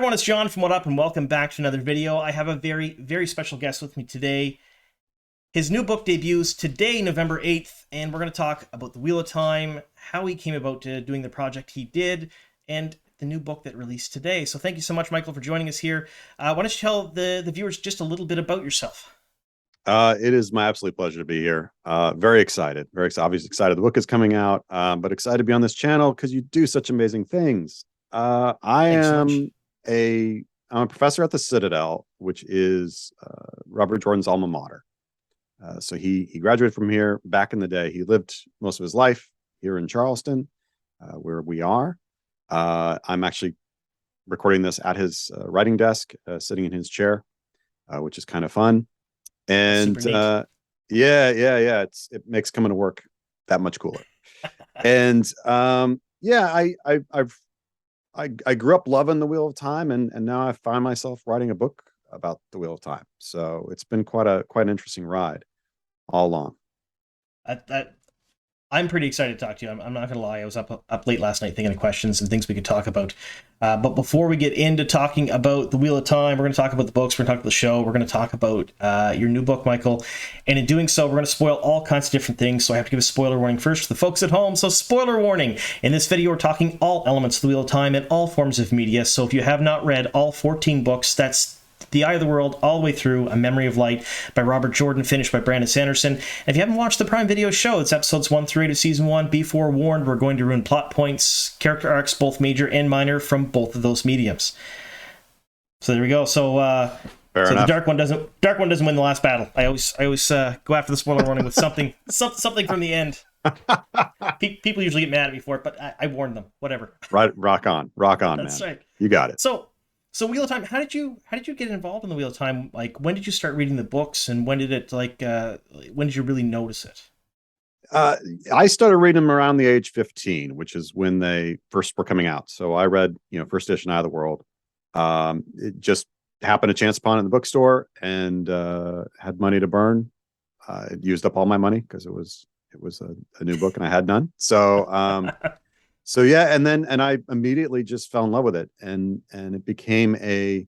everyone, it's John from What Up, and welcome back to another video. I have a very, very special guest with me today. His new book debuts today, November 8th, and we're going to talk about the Wheel of Time, how he came about to doing the project he did, and the new book that released today. So thank you so much, Michael, for joining us here. Why don't you tell the viewers just a little bit about yourself? It is my absolute pleasure to be here. Very excited. Obviously excited. The book is coming out, but excited to be on this channel because you do such amazing things. Thanks so much. I'm a professor at the Citadel, which is Robert Jordan's alma mater. So he graduated from here back in the day. He lived most of his life here in Charleston, where we are. I'm actually recording this at his writing desk, sitting in his chair, which is kind of fun. And it makes coming to work that much cooler. And I grew up loving the Wheel of Time, and now I find myself writing a book about the Wheel of Time. So it's been quite an interesting ride all along. I'm pretty excited to talk to you. I'm not going to lie. I was up late last night thinking of questions and things we could talk about. But before we get into talking about the Wheel of Time, we're going to talk about the books, we're going to talk about the show, we're going to talk about your new book, Michael. And in doing so, we're going to spoil all kinds of different things. So I have to give a spoiler warning first for the folks at home. So spoiler warning. In this video, we're talking all elements of the Wheel of Time and all forms of media. So if you have not read all 14 books, that's The Eye of the World all the way through, A Memory of Light by Robert Jordan, finished by Brandon Sanderson. And if you haven't watched the Prime Video show, it's episodes 1 through 8 of season 1. Be forewarned, we're going to ruin plot points, character arcs, both major and minor, from both of those mediums. So there we go. So the dark one doesn't win the last battle. I always go after the spoiler warning with something from the end. People usually get mad at me for it, but I warned them. Whatever. Right, rock on, That's man. Right. You got it. So Wheel of Time, how did you get involved in the Wheel of Time? Like, when did you start reading the books, and when did it when did you really notice it? I started reading them around the age 15, which is when they first were coming out. So I read, first edition Eye of the World. It just happened to chance upon it in the bookstore, and had money to burn. It used up all my money because it was a new book and I had none. So So yeah, and I immediately just fell in love with it, and it became a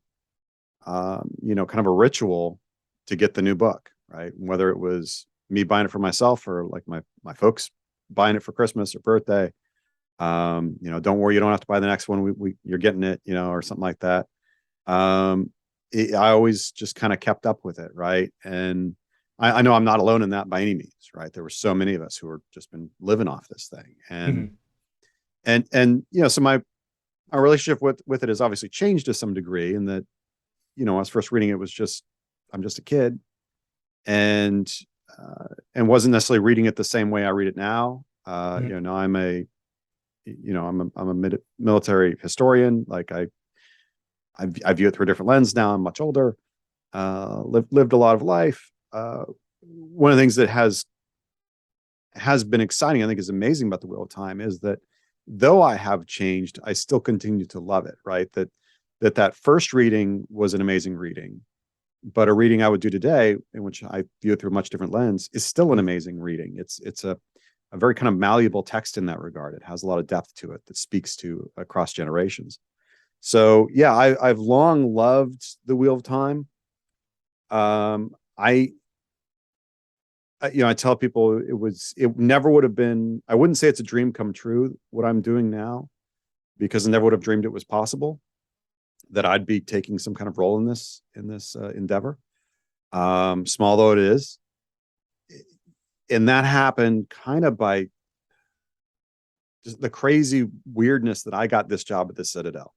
kind of a ritual to get the new book, right? Whether it was me buying it for myself or like my folks buying it for Christmas or birthday. Don't worry, you don't have to buy the next one. You're getting it, or something like that. I always just kind of kept up with it, right? And I know I'm not alone in that by any means, right? There were so many of us who were just been living off this thing, and so my relationship with it has obviously changed to some degree, in that, when I was first reading it, I'm just a kid, and wasn't necessarily reading it the same way I read it now. Now I'm a military historian. Like I view it through a different lens now. I'm much older, lived a lot of life. One of the things that has been exciting, I think, is amazing about the Wheel of Time, is that though I have changed, I still continue to love it, right? That first reading was an amazing reading, but a reading I would do today, in which I view it through a much different lens, is still an amazing reading. It's a very kind of malleable text in that regard. It has a lot of depth to it that speaks to across generations. So yeah, I've long loved the Wheel of Time. I tell people it never would have been, I wouldn't say it's a dream come true, what I'm doing now, because I never would have dreamed it was possible that I'd be taking some kind of role in this endeavor. Small though it is. And that happened kind of by just the crazy weirdness that I got this job at the Citadel.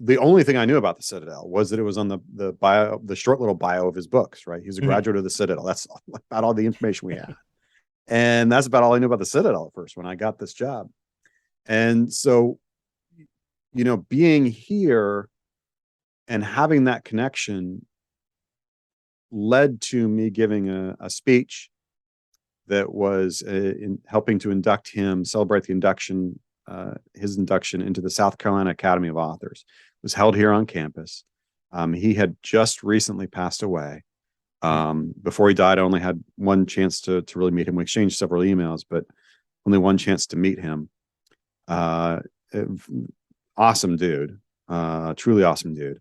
The only thing I knew about the Citadel was that it was on the bio, the short little bio of his books, right? He was a graduate of the Citadel. That's about all the information we had. And that's about all I knew about the Citadel at first when I got this job. And so, being here and having that connection led to me giving a speech that was in helping to celebrate the induction, his induction into the South Carolina Academy of Authors. It was held here on campus. He had just recently passed away. Before he died, I only had one chance to really meet him. We exchanged several emails, but only one chance to meet him. Awesome dude. truly awesome dude.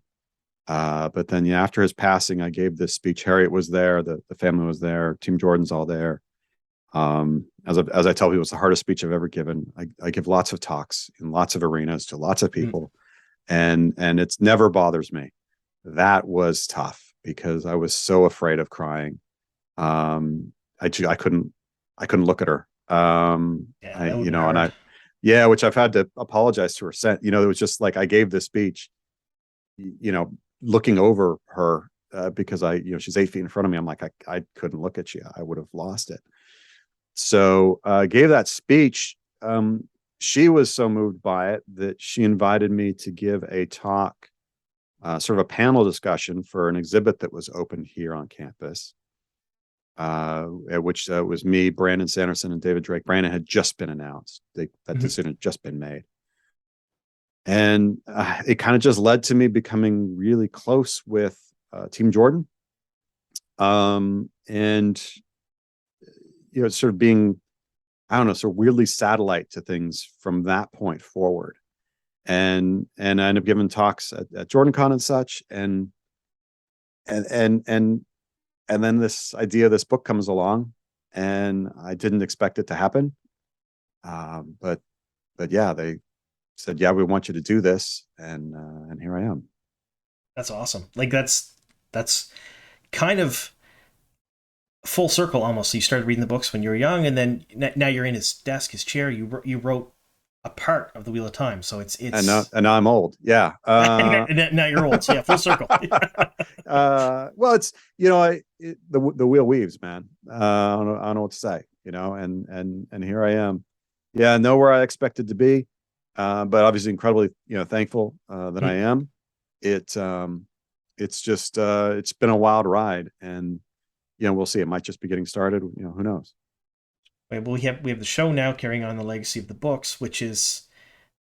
But then, yeah, after his passing, I gave this speech. Harriet was there, the family was there, Team Jordan's all there. As I tell people, it's the hardest speech I've ever given. I give lots of talks in lots of arenas to lots of people, and it's never bothers me. That was tough because I was so afraid of crying. I couldn't look at her. Yeah, I that would you be know, and hard. I yeah, which I've had to apologize to her. It was just like I gave this speech, looking over her because she's 8 feet in front of me. I'm like I couldn't look at you. I would have lost it. So I gave that speech. She was so moved by it that she invited me to give a talk, sort of a panel discussion for an exhibit that was opened here on campus, at which was me, Brandon Sanderson, and David Drake. Brandon had just been announced. That decision had just been made. And it kind of just led to me becoming really close with Team Jordan. And, sort of being, I don't know, sort of weirdly satellite to things from that point forward. And I ended up giving talks at JordanCon and such. And then this idea of this book comes along, and I didn't expect it to happen. But yeah, they said, yeah, we want you to do this. And here I am. That's awesome. Like that's kind of full circle almost. So you started reading the books when you were young, and then now you're in his desk, his chair. You wrote a part of the Wheel of Time. So it's And now I'm old. Yeah. now you're old. So yeah, full circle. Well, it's, the wheel weaves, man. I don't know what to say, and here I am. Yeah. Know where I expected to be. But obviously incredibly, thankful, that I am. It's just, it's been a wild ride, and, we'll see. It might just be getting started. Who knows? Well, we have the show now carrying on the legacy of the books, which is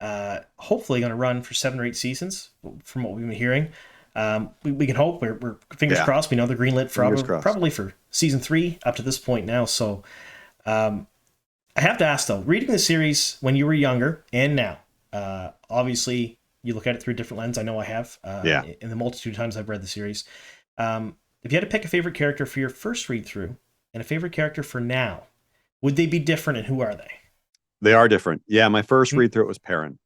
hopefully going to run for 7 or 8 seasons, from what we've been hearing. We can hope. We're fingers crossed. We know they're greenlit for probably for season 3 up to this point now. So I have to ask though, reading the series when you were younger and now, obviously you look at it through a different lens. I know I have. In the multitude of times I've read the series. If you had to pick a favorite character for your first read through and a favorite character for now, would they be different, and who are they? They are different. Yeah, my first read through it was Perrin,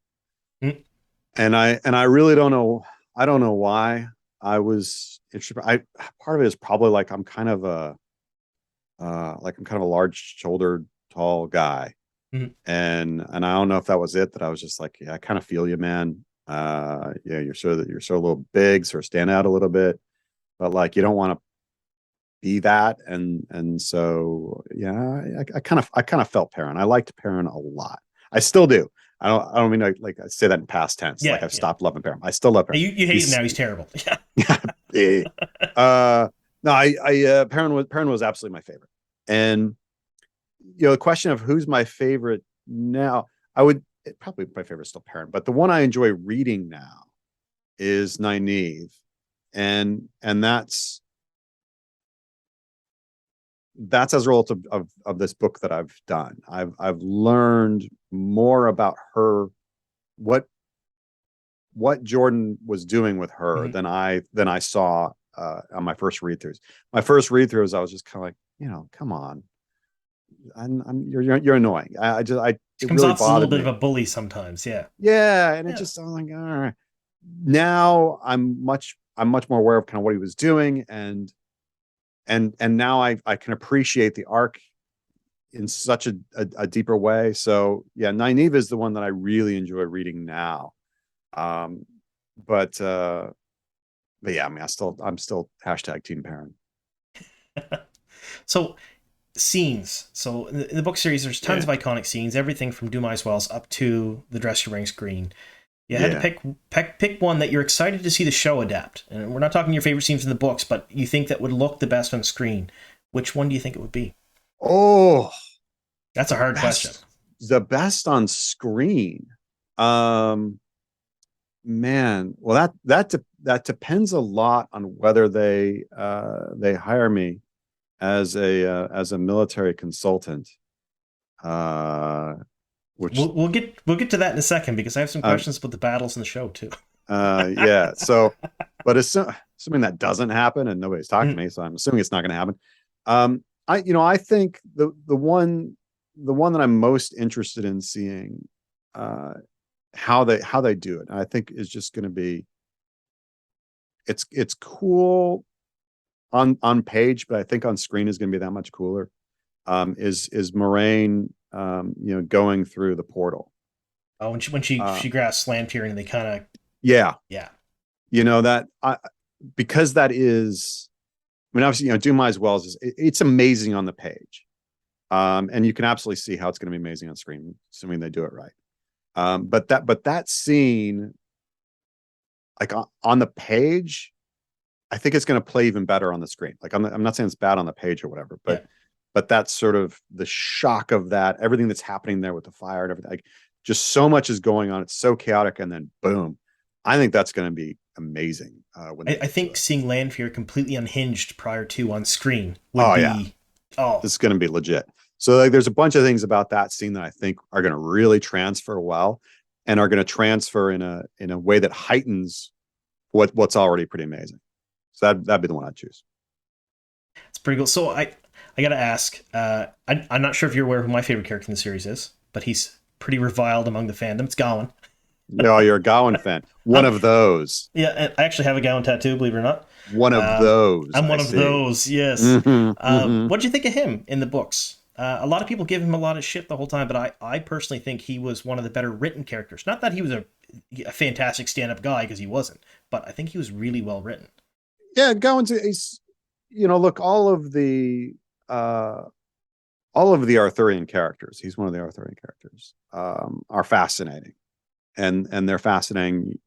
and I really don't know. I don't know why I was interested. Part of it is probably like I'm kind of a large-shouldered, tall guy, and I don't know if that was it. That I was just like, yeah, I kind of feel you, man. Yeah, you're sort of a little big, sort of stand out a little bit, but like you don't want to be that, and so yeah, I kind of felt Perrin. I liked Perrin a lot. I still do. I don't mean I say that in past tense. Yeah, like I've stopped loving Perrin. I still love Perrin. You hate him now. He's terrible. Yeah. No, Perrin was absolutely my favorite. And the question of who's my favorite now, probably my favorite is still Perrin, but the one I enjoy reading now is Nynaeve, and that's as a result of this book that I've done. I've learned more about her, what Jordan was doing with her than I saw on my first read throughs. My first read throughs, I was just kind of like, come on, you're annoying. It comes off as a little bit of a bully sometimes. Yeah. Yeah, and it just sounds like, all right. Now I'm much more aware of kind of what he was doing, and now I can appreciate the arc in such a deeper way. So yeah, Nynaeve is the one that I really enjoy reading now. But yeah, I mean, I'm still hashtag Team Perrin. So scenes. So in the book series, there's tons of iconic scenes, everything from Dumai's Wells up to the dress your ranks green. You had to pick one that you're excited to see the show adapt. And we're not talking your favorite scenes in the books, but you think that would look the best on screen. Which one do you think it would be? Oh, that's a hard question. The best on screen. Man, well that depends a lot on whether they hire me as a military consultant. Which we'll get to that in a second, because I have some questions about the battles in the show too. Yeah. So, but assuming that doesn't happen, and nobody's talked to Mm. me, so I'm assuming it's not going to happen. I think the one that I'm most interested in seeing, uh, how they do it, I think is just going to be, it's cool on page, but I think on screen is going to be that much cooler. Is Moraine, going through the portal? Oh, when Uh, she grasps Lanfear and they kind of, yeah, yeah. that because that is, I mean, obviously, Dumais Wells it's amazing on the page. And you can absolutely see how it's going to be amazing on screen, assuming they do it right. But that scene, like on the page, I think it's going to play even better on the screen. Like I'm not saying it's bad on the page or whatever, Yeah. but that's sort of the shock of that, everything that's happening there with the fire and everything. Like, just so much is going on. It's so chaotic, and then boom. I think that's going to be amazing when they I get to think it. seeing Lanfear completely unhinged prior to on screen would Oh yeah, be, oh, this is going to be legit. So like, there's a bunch of things about that scene that I think are going to really transfer well, and are going to transfer in a way that heightens what's already pretty amazing. So that'd be the one I'd choose. it's pretty cool. So I gotta ask, I'm not sure if you're aware who my favorite character in the series is, but he's pretty reviled among the fandom. It's Gawain. Yeah, you're a Gowan fan. One I'm, of those. yeah, and I actually have a Gawain tattoo, believe it or not. One of those. I'm I one of see. those, yes. Mm-hmm. What do you think of him in the books? A lot of people give him a lot of shit the whole time, but I personally think he was one of the better written characters. Not that he was a fantastic stand-up guy, because he wasn't, but I think he was really well written. Yeah, Gowan's he's look, uh all of the Arthurian characters, he's one of the Arthurian characters, are fascinating. And they're fascinating,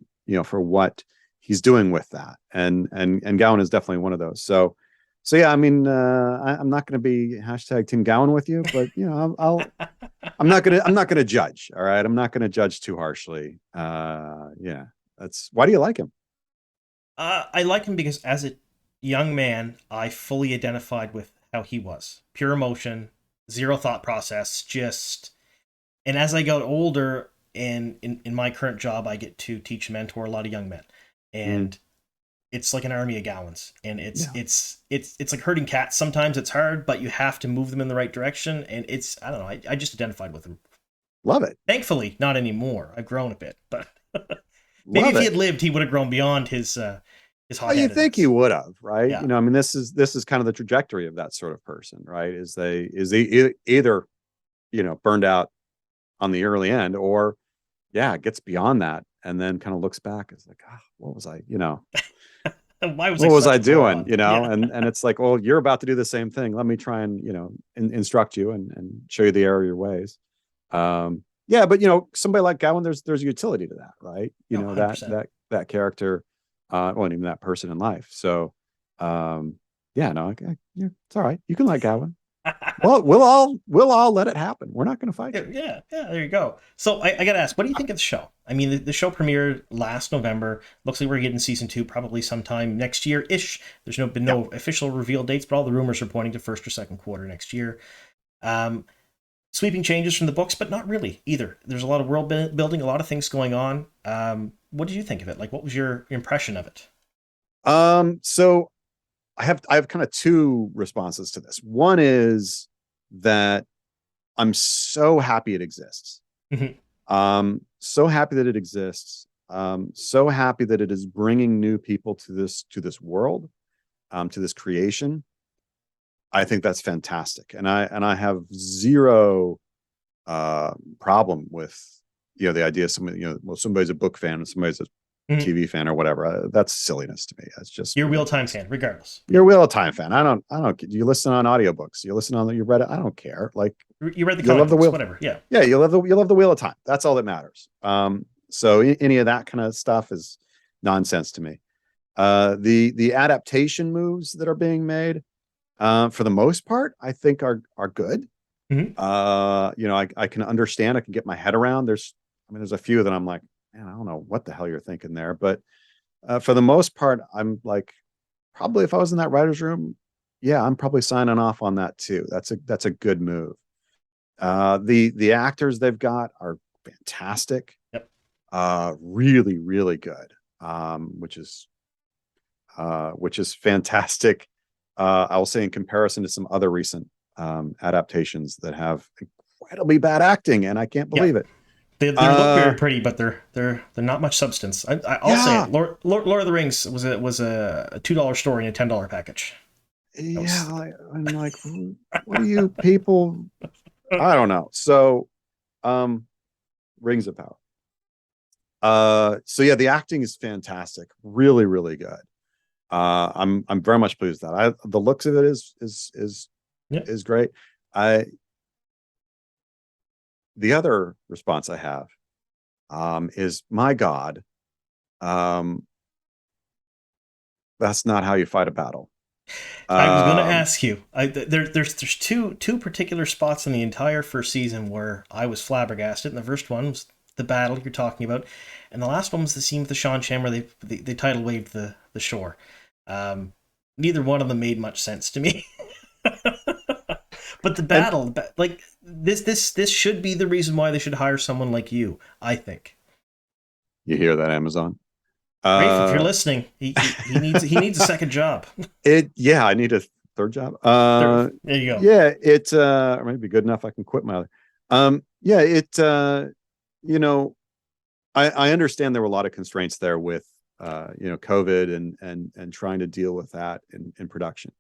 for what he's doing with that. And Gowan is definitely one of those. So yeah, I mean, I'm not going to be hashtag Team Gowan with you, but I'm not gonna judge. All right, I'm not gonna judge too harshly. Yeah, that's why do you like him? I like him because as a young man, I fully identified with how he was. Pure emotion, zero thought process, just. And as I got older, and in my current job, I get to teach and mentor a lot of young men. Mm, And it's like an army of Gowans. And yeah, it's like herding cats. Sometimes it's hard, but you have to move them in the right direction. And I don't know, I just identified with him. love it, Thankfully, not anymore. I've grown a bit, but maybe love if he it. had lived, he would have grown beyond his Well, you think he hot-headedness. would have, right? Yeah. I mean, this is kind of the trajectory of that sort of person, right? Is they either burned out on the early end, or yeah, gets beyond that and then kind of looks back. It's like, what was I, Why was I what was such I a doing? moron? Yeah. And it's like, well, you're about to do the same thing. Let me try and instruct you and show you the error of your ways. Yeah, but somebody like Gowan, there's utility to that, right? No, That 100%. that character, well, even that person in life. So, yeah, no, yeah, it's all right. You can like Gowan. Well, we'll all let it happen. We're not going to fight Yeah, you. yeah, yeah, there you go. So I gotta ask, what do you think of the show? I mean, the show premiered last November. Looks like we're getting season two probably sometime next year ish. There's been Yeah. no official reveal dates, but all the rumors are pointing to first or second quarter next year. Um, Sweeping changes from the books, but not really either. There's a lot of world building, a lot of things going on. What did you think of it? Like, what was your impression of it? So I have kind of two responses to this. One is that I'm so happy it exists. Mhm. So happy that it exists. So happy that it is bringing new people to this world, to this creation. I think that's fantastic, and I have zero problem with the idea of somebody, well, somebody's a book fan and somebody's a Mhm. TV fan or whatever. That's silliness to me. That's just You're a real time ridiculous. fan, regardless. You're a Wheel of Time fan. I don't. Do you listen on audiobooks? You listen on you read it. I don't care. Like, You read the you comic love the books, wheel. whatever. Yeah. Yeah, you love the Wheel of Time. That's all that matters. So any of that kind of stuff is nonsense to me. The adaptation moves that are being made, for the most part, I think are good. Hmm. I can understand. I can get my head around. There's a few that I'm like, man, I don't know what the hell you're thinking there, but for the most part, I'm like, probably if I was in that writer's room, yeah, I'm probably signing off on that too. That's a good move. The actors they've got are fantastic. Yep. Really, really good. which is fantastic. I will say in comparison to some other recent adaptations that have incredibly bad acting, and I can't Yeah. believe it. They look very pretty, but they're not much substance. I'll say Yeah, it. Lord of the Rings was a $2 story in a $10 package. That yeah. was I'm like, what are you people? I don't know. So, Rings of Power. So yeah, the acting is fantastic, really, really good. I'm very much pleased with that. The looks of it yeah. is great. I The other response I have is, my God, um, that's not how you fight a battle. I was going to Um, ask you. There's two particular spots in the entire first season where I was flabbergasted. And the first one was the battle you're talking about, and the last one was the scene with the Sean Shan where they tidal waved the shore. Neither one of them made much sense to me. But the and battle, like this should be the reason why they should hire someone like you. I think. you hear that, Amazon? Rafe, if you're Uh, listening, he needs a second job. yeah, I need a third job. There you go. Yeah, it or maybe good enough I can quit my other. Yeah, you know, I understand there were a lot of constraints there with COVID and trying to deal with that in production.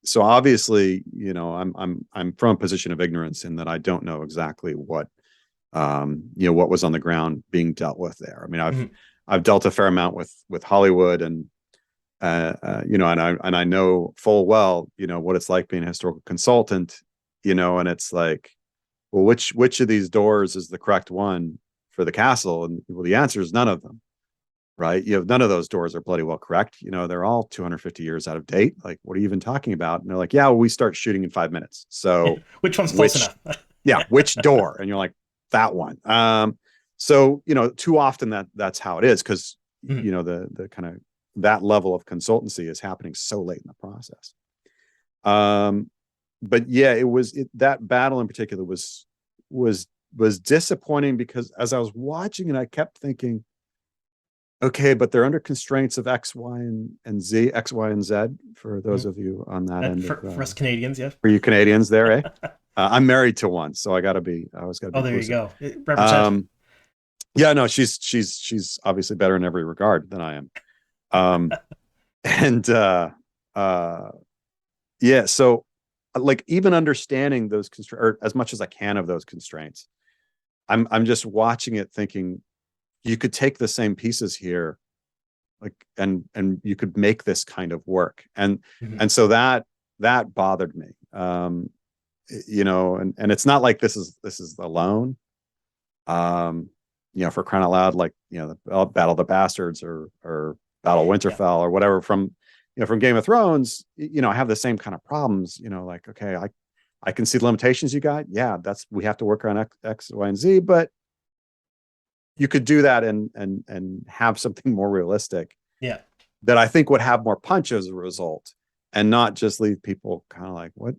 So obviously, I'm from a position of ignorance in that I don't know exactly what was on the ground being dealt with there. I mean, Mhm. I've dealt a fair amount with Hollywood, and and I know full well, what it's like being a historical consultant, and it's like, well, which of these doors is the correct one for the castle? And well, the answer is none of them, right? None of those doors are bloody well correct. They're all 250 years out of date. Like, what are you even talking about? And they're like, yeah, well, we start shooting in 5 minutes. So Which one's close which, enough? yeah, which door? And you're like, that one. So too often that's how it is, because Mhm. the kind of that level of consultancy is happening so late in the process. But yeah, that battle in particular was disappointing, because as I was watching it, I kept thinking, okay, but they're under constraints of X, Y, and Z, X, Y, and Z, for those Mhm. of you on that end of, For us Canadians, yeah. for you Canadians there, eh? I'm married to one, so I always gotta be Oh, there you inclusive. go. Represent. Um, yeah, no, she's obviously better in every regard than I am. Um, and uh, yeah, so like, even understanding those constraints, or as much as I can of those constraints, I'm just watching it thinking, you could take the same pieces here, like, and you could make this kind of work. Mhm. And so that bothered me. And it's not like this is alone. um for crying out loud, like, the Battle of the Bastards, or Battle of Yeah. Winterfell, or whatever, from Game of Thrones, I have the same kind of problems. Like, okay, I can see the limitations you got. Yeah, we have to work on X, Y, and Z, but you could do that and have something more realistic Yeah. that I think would have more punch as a result, and not just leave people kind of like, what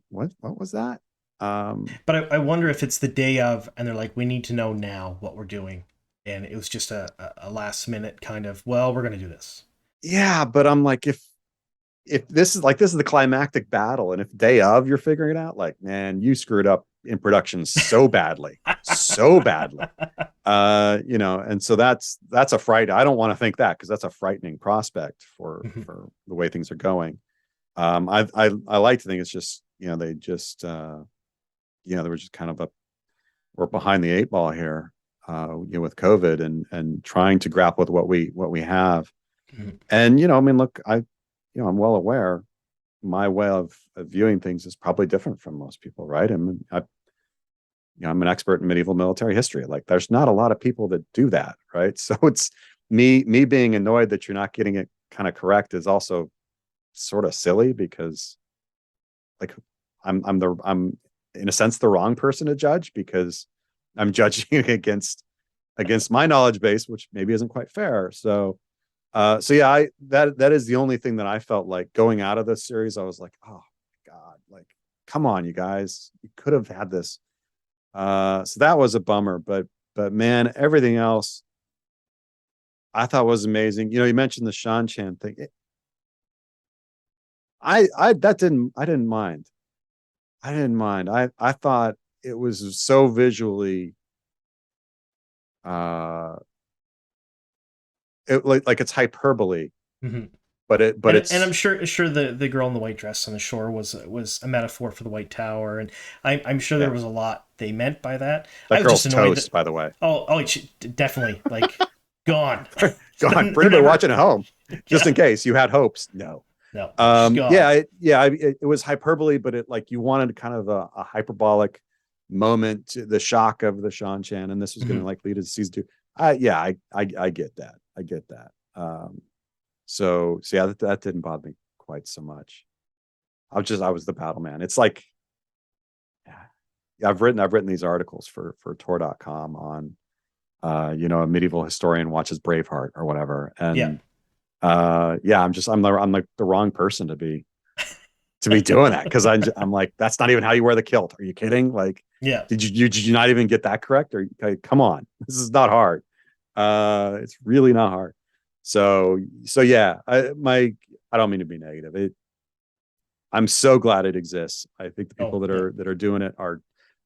was that? But I wonder if it's the day of, and they're like, we need to know now what we're doing, and it was just a last minute kind of, well, we're going to do this. Yeah, but I'm like, if this is the climactic battle, and if day of you're figuring it out, like, man, you screwed up in production so badly, so badly. And so that's a fright. I don't want to think that, because that's a frightening prospect for the way things are going. I like to think it's just, they just they were just kind of we're behind the eight ball here, with COVID, and trying to grapple with what we have. And I mean, look, I'm well aware my way of viewing things is probably different from most people, right? I'm an expert in medieval military history. Like, there's not a lot of people that do that, right? So it's me being annoyed that you're not getting it kind of correct is also sort of silly, because, like, I'm in a sense the wrong person to judge, because I'm judging against my knowledge base, which maybe isn't quite fair. So yeah, that is the only thing that I felt like going out of this series. I was like, oh my God, like, come on, you guys, you could have had this. So that was a bummer, but man, everything else, I thought was amazing. You mentioned the Shan Chan thing. I didn't mind. I didn't mind. I thought it was so visually uh like it's hyperbole, Hmm. but And I'm it's sure the girl in the white dress on the shore was a metaphor for the White Tower, and I'm sure there yeah. was a lot they meant by that. I That was just girl's annoyed that toast, by the way. definitely like gone. Gone. For They're anybody never watching at home, just yeah in case you had hopes. No. no she's gone. It was hyperbole, but it like you wanted kind of a hyperbolic moment, the shock of the Shan Chan, and this was going to Hmm. like lead to season two. I get that. I get that. So yeah, that didn't bother me quite so much. I was the battle man. It's like, yeah, I've written these articles for Tor.com on a medieval historian watches Braveheart or whatever. Yeah. And yeah, I'm like the wrong person to be doing that, because I'm like, that's not even how you wear the kilt. Are you kidding? Like, Yeah. did you not even get that correct? Or like, come on, this is not hard. It's really not hard. So yeah, I don't mean to be negative. I'm so glad it exists. I think the people Oh yeah. that are doing it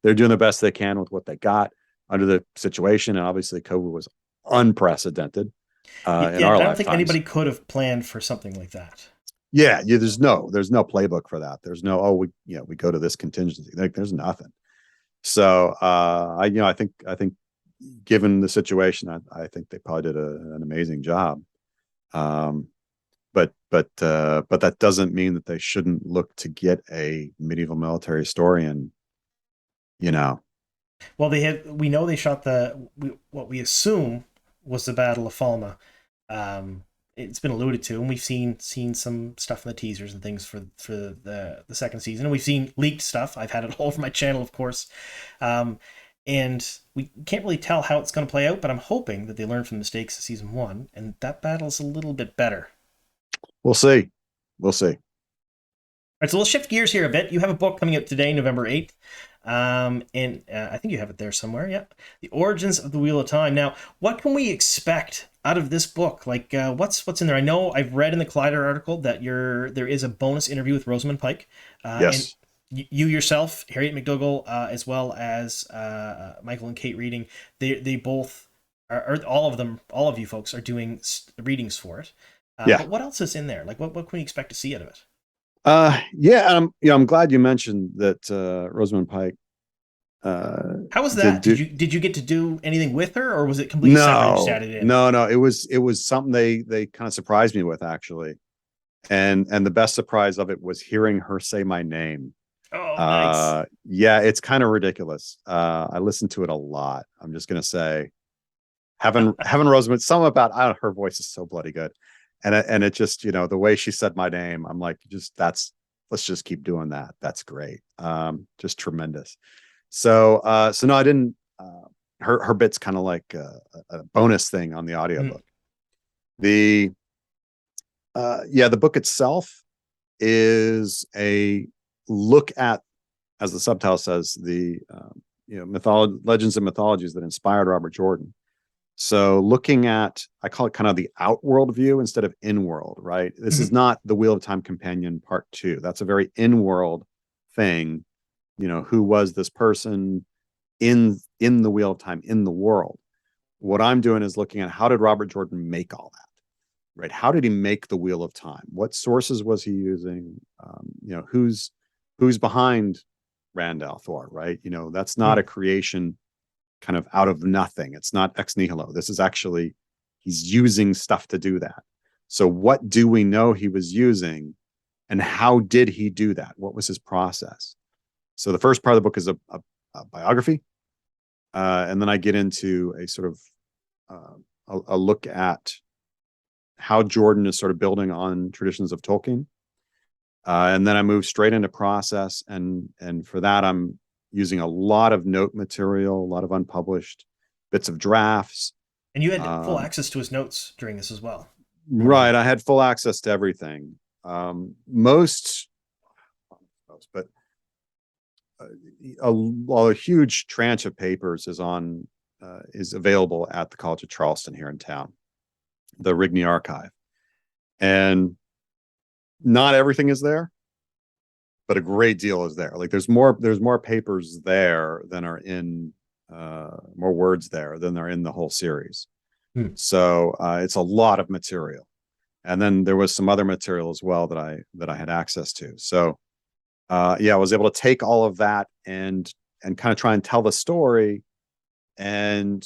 they're doing the best they can with what they got under the situation. And obviously COVID was unprecedented in Yeah, our I don't think lifetimes. anybody could have planned for something like that. Yeah, there's no playbook for that. There's no, we go to this contingency. Like, there's nothing. So I think given the situation, I think they probably did an amazing job. Um, but that doesn't mean that they shouldn't look to get a medieval military historian. You know, Well, we know they shot what we assume was the Battle of Falma. Um, it's been alluded to, and we've seen some stuff in the teasers and things for the second season, and we've seen leaked stuff. I've had it all over my channel, of course, um, and we can't really tell how it's going to play out. But I'm hoping that they learn from the mistakes of season one, and that battle's a little bit better. we'll see. We'll see. All right, so let's shift gears here a bit. You have a book coming out today, November 8th. And I think you have it there somewhere. Yeah. The Origins of the Wheel of Time. Now, what can we expect out of this book? Like, what's in there? I know I've read in the Collider article that there is a bonus interview with Rosamund Pike. And Yes. you yourself, Harriet McDougall, as well as Michael and Kate Reading, they both all of them, all of you folks are doing readings for it. Yeah. But what else is in there? Like, what can we expect to see out of it? Yeah. I'm glad you mentioned that. Rosamund Pike. How was Did that? do Did you get to do anything with her, or was it completely separate? You just No, added in. no. It was something they kind of surprised me with, actually. And the best surprise of it was hearing her say my name. Oh, nice. Yeah, it's kind of ridiculous. I listened to it a lot. I'm just gonna say, having Rosamund, something about, I don't know, her voice is so bloody good. And it just, the way she said my name, I'm like, let's just keep doing that. That's great. Just tremendous. So no, I didn't. Her bit's kind of like a bonus thing on the Mhm. audiobook. The Yeah, the book itself is a look at, as the subtitle says, the legends and mythologies that inspired Robert Jordan. So looking at, I call it kind of the outworld view instead of in-world, right? This is Mhm. not the Wheel of Time Companion Part 2. That's a very in-world thing. Who was this person in the Wheel of Time, in the world? What I'm doing is looking at, how did Robert Jordan make all that, right? How did he make the Wheel of Time? What sources was he using? Who's behind Rand al'Thor, right? That's not a Mhm. creation kind of out of nothing. It's not ex nihilo. This is actually, he's using stuff to do that. So what do we know he was using, and how did he do that? What was his process? So the first part of the book is a biography. And then I get into a sort of a look at how Jordan is sort of building on traditions of Tolkien. And then I move straight into process. And for that, I'm using a lot of note material, a lot of unpublished bits of drafts. And you had full Um, access to his notes during this as well, from what I right. hear. I had full access to everything. Most, but a huge tranche of papers is available at the College of Charleston here in town. the Rigney archive. And not everything is there, but a great deal is there. Like there's more papers there than are in more words there than are in the whole series. So it's a lot of material. And then there was some other material as well that I had access to. So I was able to take all of that and kind of try and tell the story and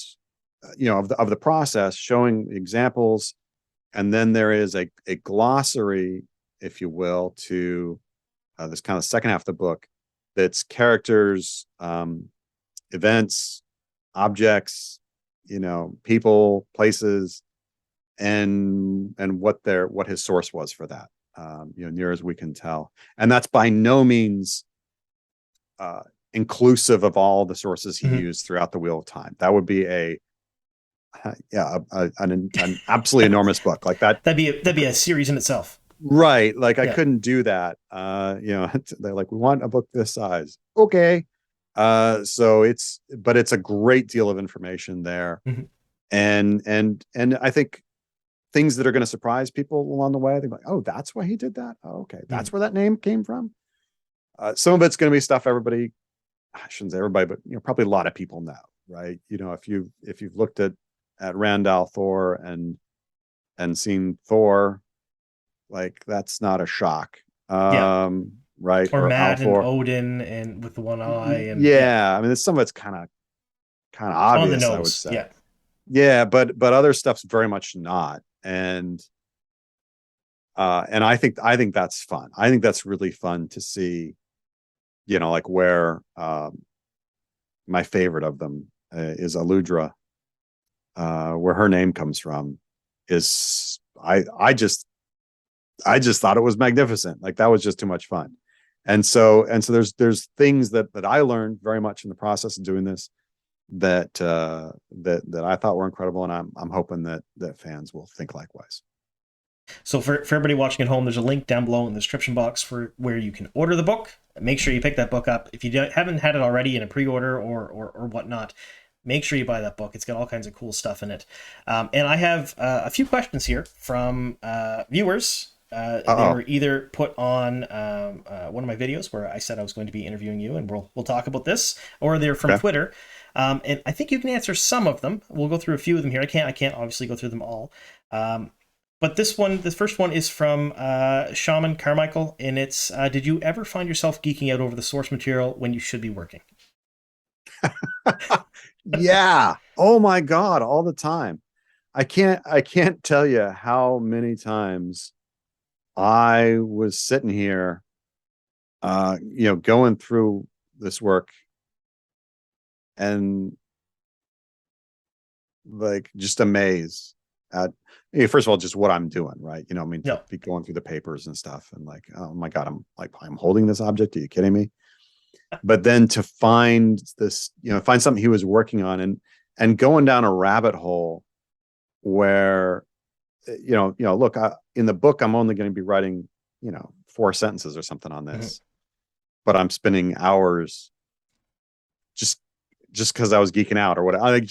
of the process, showing examples. And then there is a glossary, if you will, to this kind of second half of the book that's characters, events, objects, people, places, and what his source was for that, near as we can tell. And that's by no means inclusive of all the sources he used throughout the Wheel of Time. That would be an absolutely enormous book like that. That'd be a series in itself. Right. Like I couldn't do that. They're like, we want a book this size. Okay. So it's a great deal of information there. And I think things that are going to surprise people along the way. They're like, oh, that's why he did that. Oh, okay. That's where that name came from. Some of it's going to be stuff everybody, I shouldn't say everybody, but probably a lot of people know, right? If you've looked at Randall Thor and seen Thor, like that's not a shock. Right. Or Matt and Odin and with the one eye and I mean, some of it's kind of obvious, on the nose, I would say. Yeah, but other stuff's very much not. And I think that's fun. I think that's really fun to see, like where my favorite of them is Aludra, where her name comes from is I just thought it was magnificent. Like that was just too much fun. And so there's things that I learned very much in the process of doing this that I thought were incredible, and I'm hoping that fans will think likewise. So for everybody watching at home, there's a link down below in the description box for where you can order the book. Make sure you pick that book up. If you haven't had it already in a pre-order or whatnot, make sure you buy that book. It's got all kinds of cool stuff in it. And I have a few questions here from viewers. They were either put on one of my videos where I said I was going to be interviewing you, and we'll talk about this, or they're from Twitter. And I think you can answer some of them. We'll go through a few of them here. I can't obviously go through them all. But this first one is from Shaman Carmichael, and it's, did you ever find yourself geeking out over the source material when you should be working? Yeah. Oh my God. All the time. I can't tell you how many times I was sitting here, going through this work and like just amazed at, first of all, just what I'm doing, right? To be going through the papers and stuff and like, oh my God, I'm holding this object. Are you kidding me? But then to find this, find something he was working on and going down a rabbit hole where, look, in the book, I'm only going to be writing, 4 sentences or something on this, but I'm spending hours just because I was geeking out or what. I like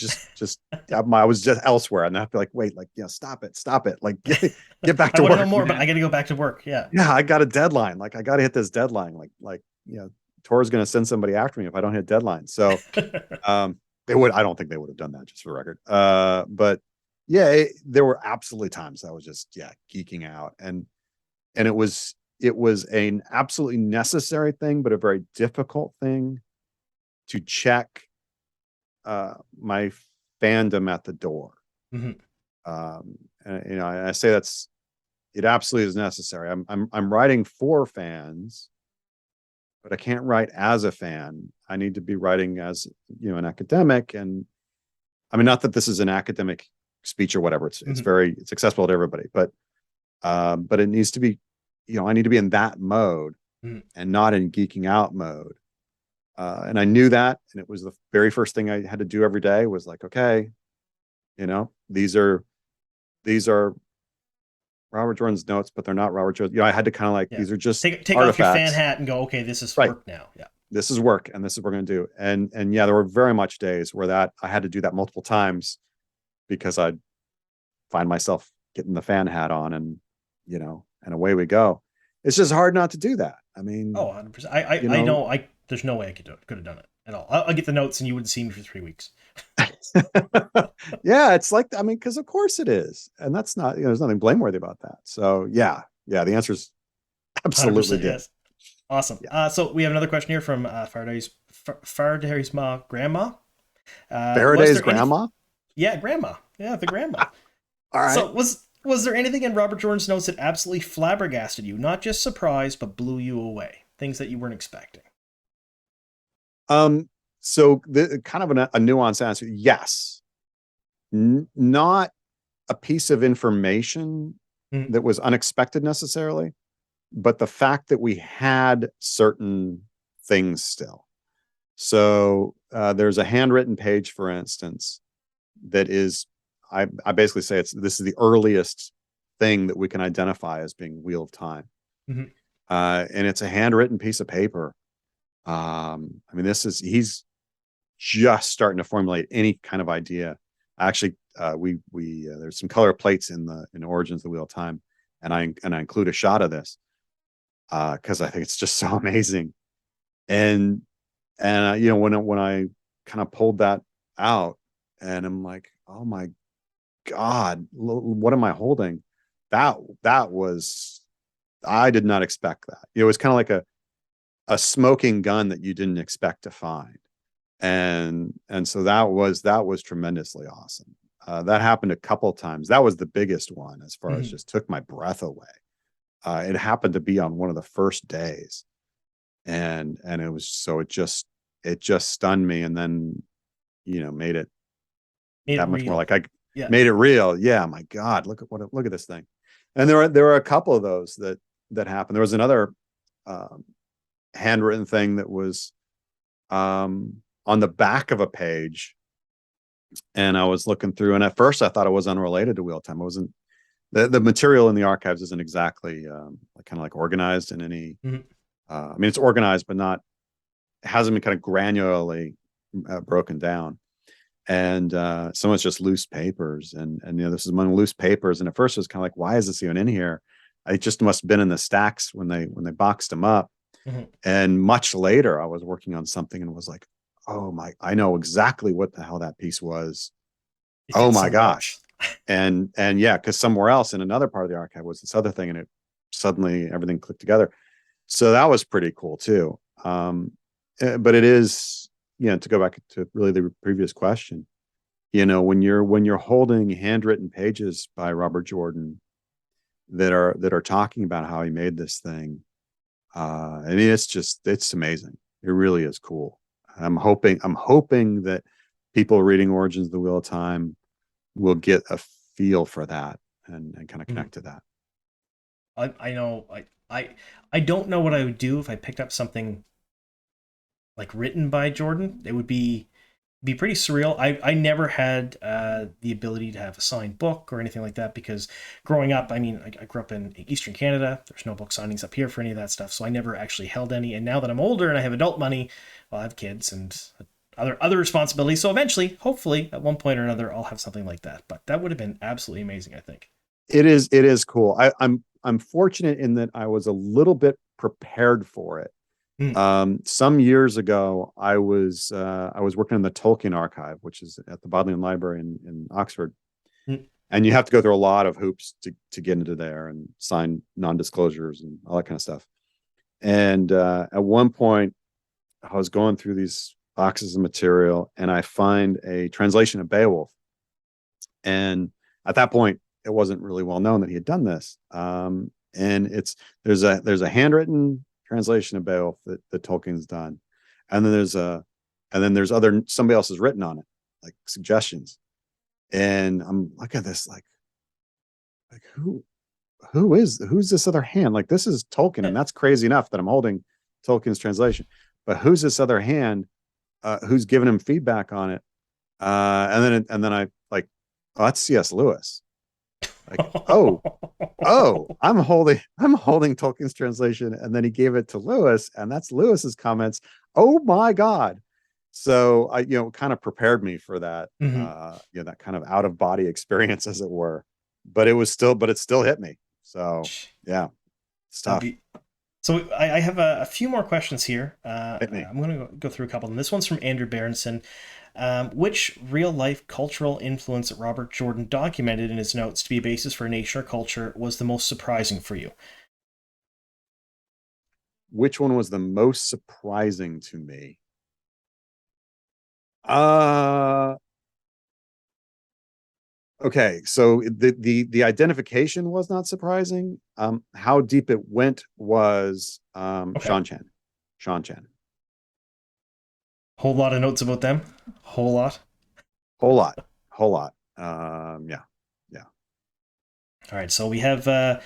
I was just elsewhere, and I have to like, wait, like, stop it, like get back to work. I want to know more, but I got to go back to work. Yeah, I got a deadline. Like I got to hit this deadline. Like Tor's going to send somebody after me if I don't hit deadline. So they would. I don't think they would have done that, just for the record. But yeah, there were absolutely times I was just geeking out, and it was an absolutely necessary thing, but a very difficult thing to check my fandom at the door. And, I say it absolutely is necessary. I'm writing for fans, but I can't write as a fan. I need to be writing as an academic. And I mean, not that this is an academic speech or whatever. It's it's accessible to everybody, but it needs to be, I need to be in that mode and not in geeking out mode. And I knew that, and it was the very first thing I had to do every day was like, okay, these are Robert Jordan's notes, but they're not Robert Jordan. I had to kind of like, these are just take off your fan hat and go, okay, this is work now. Yeah. This is work, and this is what we're going to do. And there were very much days where I had to do that multiple times because I'd find myself getting the fan hat on and, and away we go. It's just hard not to do that. I mean, 100%. I know there's no way I could have done it at all. I'll get the notes and you wouldn't see me for 3 weeks. Yeah, it's like, I mean, because of course it is. And that's not, there's nothing blameworthy about that. So yeah, the answer is absolutely yes. Awesome. Yeah. So we have another question here from Faraday's grandma. Faraday's grandma? Yeah, grandma. Yeah, the grandma. All right. So was there anything in Robert Jordan's notes that absolutely flabbergasted you, not just surprised, but blew you away? Things that you weren't expecting? So kind of a nuanced answer. Yes. Not a piece of information that was unexpected necessarily, but the fact that we had certain things still. So there's a handwritten page, for instance, that is, I basically say this is the earliest thing that we can identify as being Wheel of Time. And it's a handwritten piece of paper. I mean, he's just starting to formulate any kind of idea. Actually, there's some color plates in Origins of the Wheel of Time, and I include a shot of this because I think it's just so amazing. And when I kind of pulled that out, and I'm like, oh my God, what am I holding? That was, I did not expect that. It was kind of like a smoking gun that you didn't expect to find. And so that was tremendously awesome. That happened a couple of times. That was the biggest one as far as just took my breath away. It happened to be on one of the first days. And it was, so it just stunned me, and then, made it that much more like made it real. Yeah. My God, look at this thing. And there were a couple of those that happened. There was another handwritten thing that was on the back of a page, and I was looking through, and at first I thought it was unrelated to Wheel of Time. It wasn't. The material in the archives isn't exactly kind of like organized in any. I mean, it's organized, but not. It hasn't been kind of granularly broken down. And some of it's just loose papers, and this is among loose papers. And at first it was kind of like, why is this even in here? It just must have been in the stacks when they boxed them up. And much later, I was working on something and was like, oh my, I know exactly what the hell that piece was. Oh my gosh. And yeah, because somewhere else in another part of the archive was this other thing, and it suddenly everything clicked together. So that was pretty cool too. But it is, to go back to really the previous question, when you're holding handwritten pages by Robert Jordan that are talking about how he made this thing, I mean, it's amazing. It really is cool. I'm hoping that people reading Origins of the Wheel of Time will get a feel for that and kind of connect to that. I know. I don't know what I would do if I picked up something like written by Jordan. It would be pretty surreal. I never had the ability to have a signed book or anything like that, because growing up, I mean, I grew up in Eastern Canada. There's no book signings up here for any of that stuff, so I never actually held any. And now that I'm older and I have adult money, well, I have kids and other responsibilities. So eventually, hopefully, at one point or another, I'll have something like that. But that would have been absolutely amazing, I think. It is cool. I'm fortunate in that I was a little bit prepared for it. Some years ago, I was working in the Tolkien archive, which is at the Bodleian Library in Oxford, and you have to go through a lot of hoops to get into there and sign non-disclosures and all that kind of stuff. And at one point, I was going through these boxes of material, and I find a translation of Beowulf. And at that point, it wasn't really well known that he had done this. And there's a handwritten translation of Beowulf that Tolkien's done, and then there's somebody else has written on it, like suggestions. And I'm looking at this like who's this other hand? Like, this is Tolkien, and that's crazy enough that I'm holding Tolkien's translation, but who's this other hand who's giving him feedback on it? And then I like, oh, that's C.S. Lewis. Like, oh, I'm holding Tolkien's translation, and then he gave it to Lewis, and that's Lewis's comments. Oh my God. So I, kind of prepared me for that, that kind of out of body experience, as it were. but it still hit me. So yeah, it's tough. So I have a few more questions here. Hit me. I'm going to go through a couple of them. This one's from Andrew Berenson. Which real-life cultural influence that Robert Jordan documented in his notes to be a basis for a nation or culture was the most surprising for you? Which one was the most surprising to me? Okay, so the identification was not surprising. How deep it went was Okay. Sean Chen. Sean Chen. Whole lot of notes about them. Whole lot. Whole lot. Whole lot. Yeah. All right, so we have I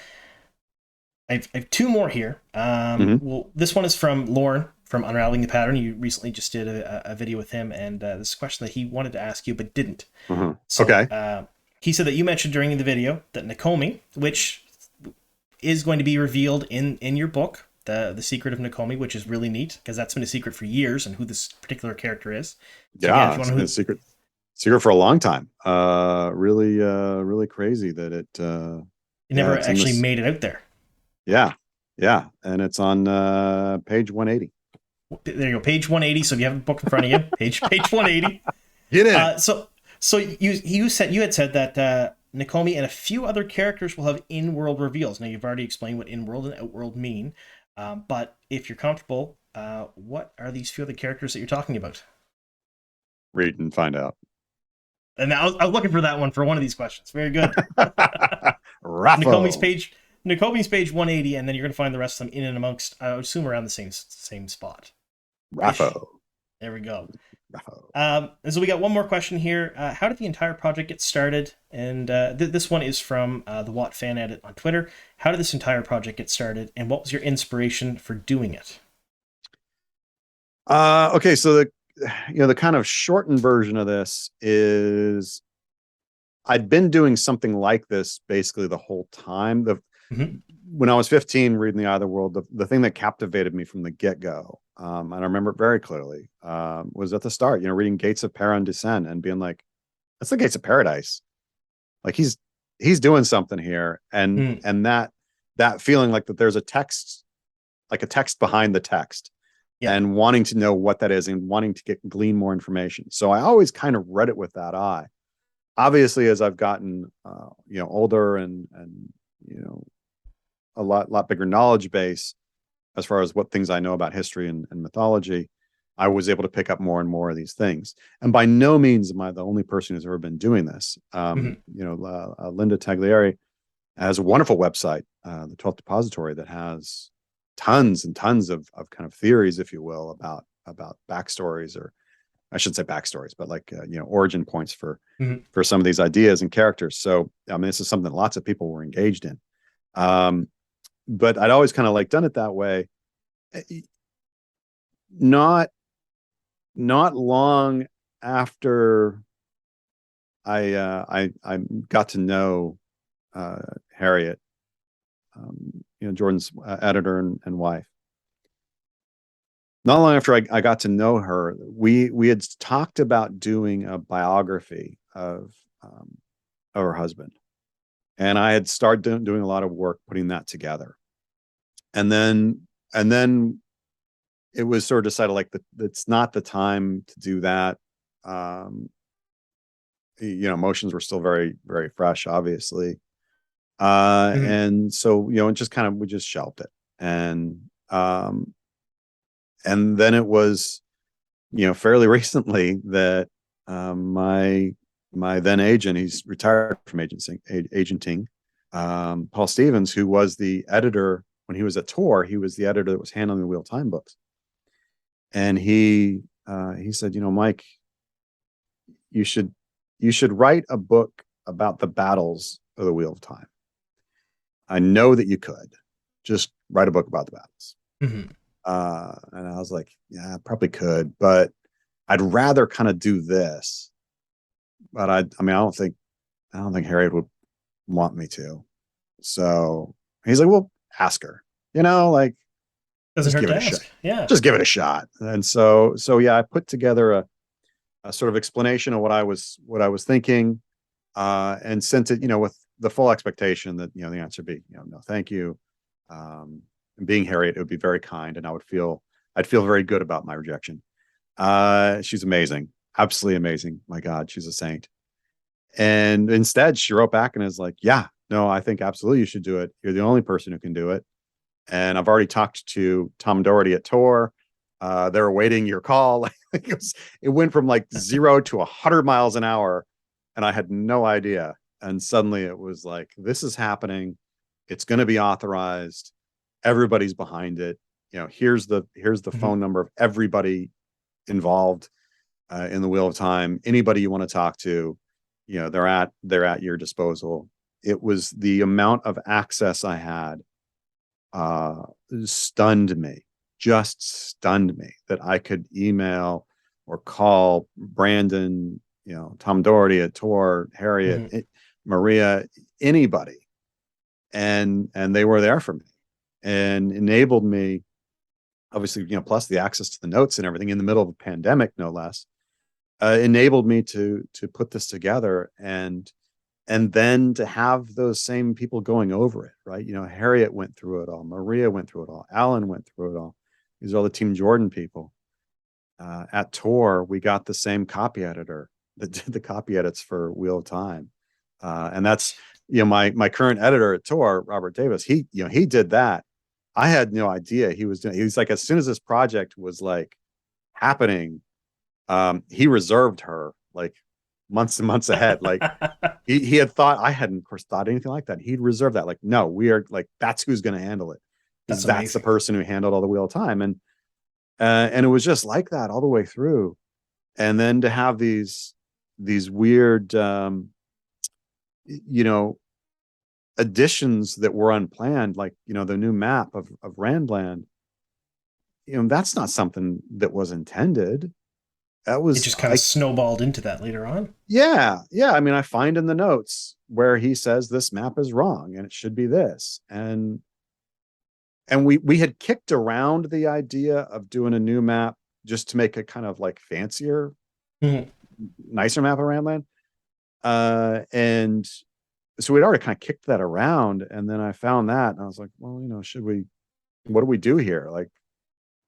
have two more here. Well, this one is from Lauren from Unraveling the Pattern. You recently just did a video with him, and this is a question that he wanted to ask you but didn't. So, Okay. he said that you mentioned during the video that Nakomi, which is going to be revealed in your book, the Secret of Nakomi, which is really neat because that's been a secret for years and who this particular character is. So Yeah, again, it's been a secret for a long time. Really crazy that it never actually made it out there. Yeah, and it's on page 180. There you go, page 180. So if you have a book in front of you, page 180. Get in. So you had said that Nakomi and a few other characters will have in-world reveals. Now you've already explained what in-world and out-world mean, but if you're comfortable, what are these few other characters that you're talking about? Read and find out. And I was looking for that one for one of these questions. Very good. Raffo. Nakomi's page 180, and then you're going to find the rest of them in and amongst, I would assume, around the same spot. Raffo. There we go. Raffo. And so we got one more question here. How did the entire project get started? And this one is from the Watt Fan Edit on Twitter. How did this entire project get started, and what was your inspiration for doing it? Okay, so the kind of shortened version of this is I'd been doing something like this basically the whole time. When I was 15 reading The Eye of the World, the thing that captivated me from the get-go, and I remember it very clearly, was at the start, reading Gates of Para and Descent and being like, that's the Gates of Paradise. Like he's doing something here. And that feeling like that there's a text behind the text. Yeah. And wanting to know what that is and wanting to glean more information. So I always kind of read it with that eye. Obviously, as I've gotten older and a lot bigger knowledge base as far as what things I know about history and mythology, I was able to pick up more and more of these things. And by no means am I the only person who's ever been doing this. Linda Taglieri has a wonderful website, the 12th Depository, that has tons and tons of kind of theories, if you will, about backstories, or I shouldn't say backstories, but like origin points for some of these ideas and characters. So I mean, this is something that lots of people were engaged in. But I'd always kind of like done it that way. Not long after I got to know Harriet, Jordan's editor and wife. Not long after I got to know her, we had talked about doing a biography of her husband, and I had started doing a lot of work putting that together, and then it was sort of decided like that it's not the time to do that. Emotions were still very, very fresh, obviously. And so, it just kind of, we just shelved it. And then it was, fairly recently that, my then agent, he's retired from agenting, Paul Stevens, who was the editor when he was at Tor, he was the editor that was handling the Wheel of Time books. And he said, Mike, you should write a book about the battles of the Wheel of Time. I know that you could just write a book about the battles. And I was like, yeah, I probably could, but I'd rather kind of do this. But I don't think Harriet would want me to. So he's like, well, ask her, doesn't just hurt give to it a ask. shot. Yeah. Just give it a shot. And so yeah, I put together a sort of explanation of what I was thinking, and sent it, with the full expectation that, the answer would be, no, thank you. And being Harriet, it would be very kind, and I'd feel very good about my rejection. She's amazing, absolutely amazing. My God, she's a saint. And instead, she wrote back and is like, "Yeah, no, I think absolutely you should do it. You're the only person who can do it. And I've already talked to Tom Doherty at Tor. They're awaiting your call." It went from like 0 to 100 miles an hour, and I had no idea. And suddenly it was like, this is happening. It's going to be authorized. Everybody's behind it. Here's the phone number of everybody involved in the Wheel of Time. Anybody you want to talk to, they're at your disposal. It was the amount of access I had stunned me, just stunned me, that I could email or call Brandon, Tom Doherty at Tor, Harriet, Maria, anybody, and they were there for me and enabled me, obviously, plus the access to the notes and everything in the middle of a pandemic, no less, enabled me to put this together, and then to have those same people going over it, right? Harriet went through it all, Maria went through it all, Alan went through it all. These are all the Team Jordan people. At Tor, we got the same copy editor that did the copy edits for Wheel of Time, and that's my current editor at Tor, Robert Davis. He did that. I had no idea he was doing. He was like, as soon as this project was like happening, he reserved her like months and months ahead. Like he had thought, I hadn't of course thought anything like that. He'd reserved that. Like, no, we are like, that's who's going to handle it. That's the person who handled all the Wheel of Time. And it was just like that all the way through. And then to have these weird, additions that were unplanned, like, the new map of Randland, that's not something that was intended. That was, it just kind of snowballed into that later on. Yeah. I mean, I find in the notes where he says this map is wrong and it should be this. And we had kicked around the idea of doing a new map just to make it kind of like fancier, nicer map of Randland. And so we'd already kind of kicked that around. And then I found that and I was like, well, what do we do here? Like,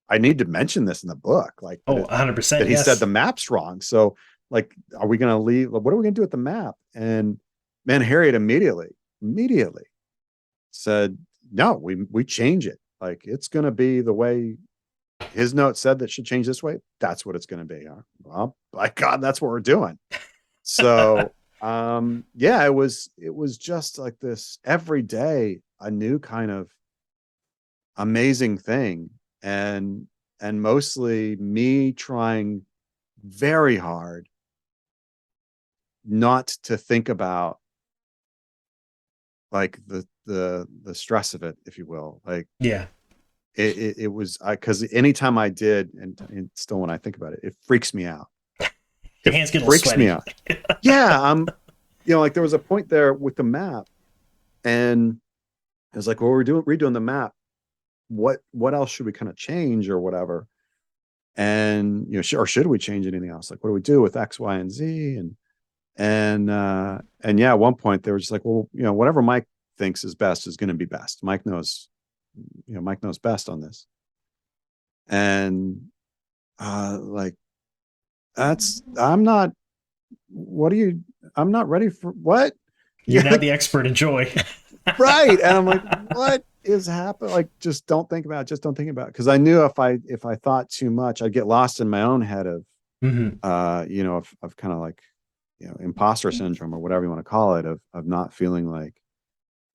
I need to mention this in the book. Like, 100%. That he said the map's wrong. So like, are we going to leave? What are we going to do with the map? And man, Harriet immediately said, no, we change it. Like, it's going to be the way his note said that should change this way. That's what it's going to be. Well, by God, that's what we're doing. So, it was just like this every day, a new kind of amazing thing. And mostly me trying very hard not to think about like the stress of it, if you will. Like, it was, because anytime I did, and still when I think about it, it freaks me out. Your hands get a little sweaty. Me out. Yeah, like there was a point there with the map, and I was like, well, we're redoing the map. What else should we kind of change or whatever? And or should we change anything else? Like, what do we do with X, Y, and Z? And yeah, at one point they were just like, well, whatever Mike thinks is best is going to be best. Mike knows best on this. And like, I'm not ready for what? You're not the expert in joy. Right. And I'm like, what is happening? Like, just don't think about it. Because I knew if I thought too much, I'd get lost in my own head of, of kind of like, imposter syndrome or whatever you want to call it, of not feeling like,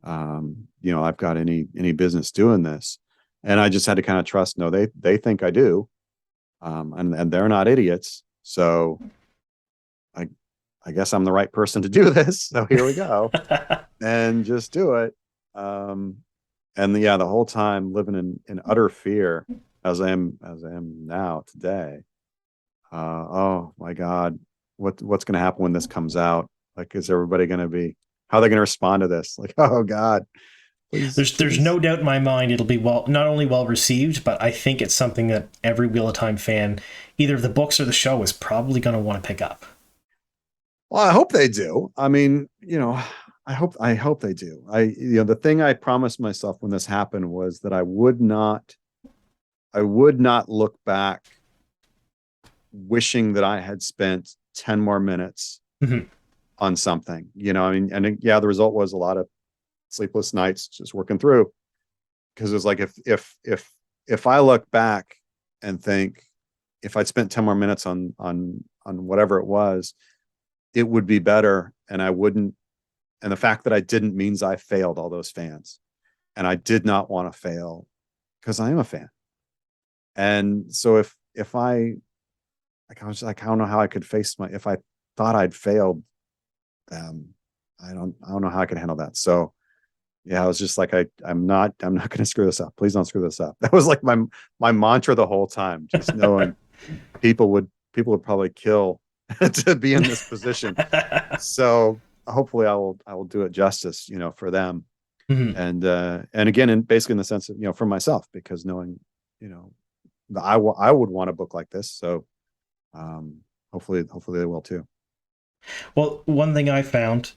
I've got any business doing this. And I just had to kind of trust, no, they think I do. And they're not idiots. So I guess I'm the right person to do this. So here we go. And just do it. And the whole time living in utter fear as I am now today. Oh my God, what's going to happen when this comes out? Like, is everybody going to be, how are they going to respond to this? Like, oh God. Please. There's no doubt in my mind it'll be not only well received, but I think it's something that every Wheel of Time fan, either the books or the show, is probably going to want to pick up. Well, I hope they do. I mean, I hope they do. The thing I promised myself when this happened was that I would not look back wishing that I had spent 10 more minutes Mhm. on something, I mean, and yeah, the result was a lot of sleepless nights just working through, because it was like, if I look back and think, if I'd spent 10 more minutes on whatever it was, it would be better. And I wouldn't, and the fact that I didn't means I failed all those fans. And I did not want to fail, because I am a fan. And so if I was like, I don't know how I could face if I thought I'd failed, I don't know how I could handle that. So yeah, I was just like, I'm not going to screw this up. Please don't screw this up. That was like my mantra the whole time, just knowing people would probably kill to be in this position. So hopefully I will do it justice, for them. Mhm. And again, and basically in the sense of, for myself, because knowing, I would want a book like this. So hopefully they will too. Well, one thing I found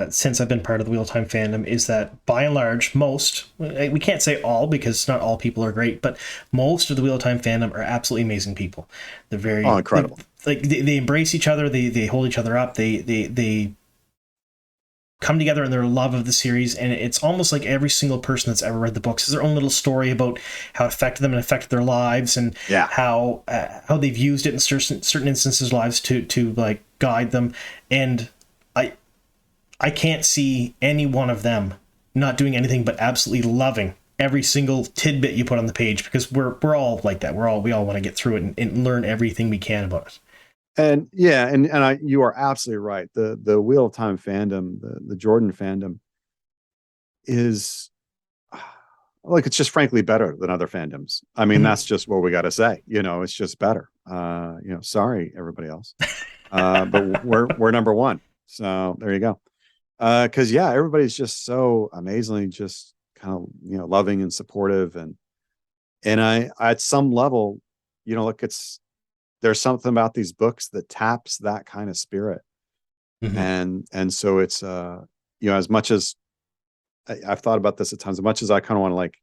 since I've been part of the Wheel of Time fandom is that, by and large, most, we can't say all because not all people are great, but most of the Wheel of Time fandom are absolutely amazing people. They're very incredible. They embrace each other. They hold each other up. They come together in their love of the series, and it's almost like every single person that's ever read the books has their own little story about how it affected them and affected their lives, and how they've used it in certain instances of lives to like guide them. And I can't see any one of them not doing anything but absolutely loving every single tidbit you put on the page, because we're all like that. We all want to get through it and learn everything we can about it. And yeah, and you are absolutely right. The Wheel of Time fandom, the Jordan fandom, is like, it's just frankly better than other fandoms. I mean, that's just what we got to say. It's just better. Sorry everybody else, but we're number one. So there you go. Because yeah, everybody's just so amazingly just kind of loving and supportive, and I at some level, look, there's something about these books that taps that kind of spirit. Mm-hmm. And so it's as much as I've thought about this at times, as much as I kind of want to like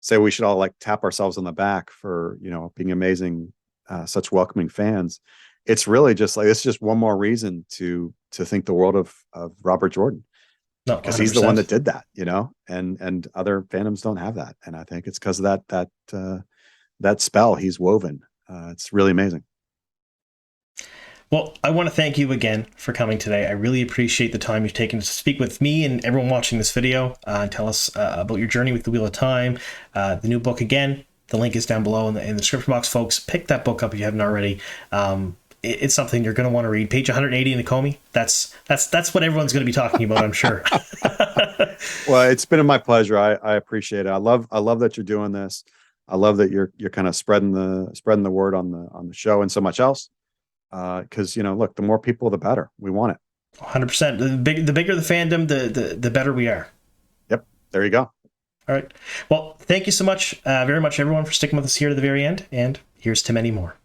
say we should all like tap ourselves on the back for being amazing, such welcoming fans, it's really just like, it's just one more reason to think the world of Robert Jordan, No, because 100%. he's the one that did that, and other fandoms don't have that, and I think it's because of that spell he's woven. It's really amazing. Well, I want to thank you again for coming today. I really appreciate the time you've taken to speak with me and everyone watching this video, and tell us about your journey with the Wheel of Time. The new book, again, the link is down below in the description box, folks. Pick that book up if you haven't already. It's something you're going to want to read. Page 180 in Nakomi. That's what everyone's going to be talking about, I'm sure. Well, it's been my pleasure. I appreciate it. I love that you're doing this. I love that you're kind of spreading the word on the show and so much else. Because look, the more people, the better. We want it. 100%. The bigger the fandom, the better we are. Yep. There you go. All right. Well, thank you so much, very much, everyone, for sticking with us here to the very end. And here's to many more.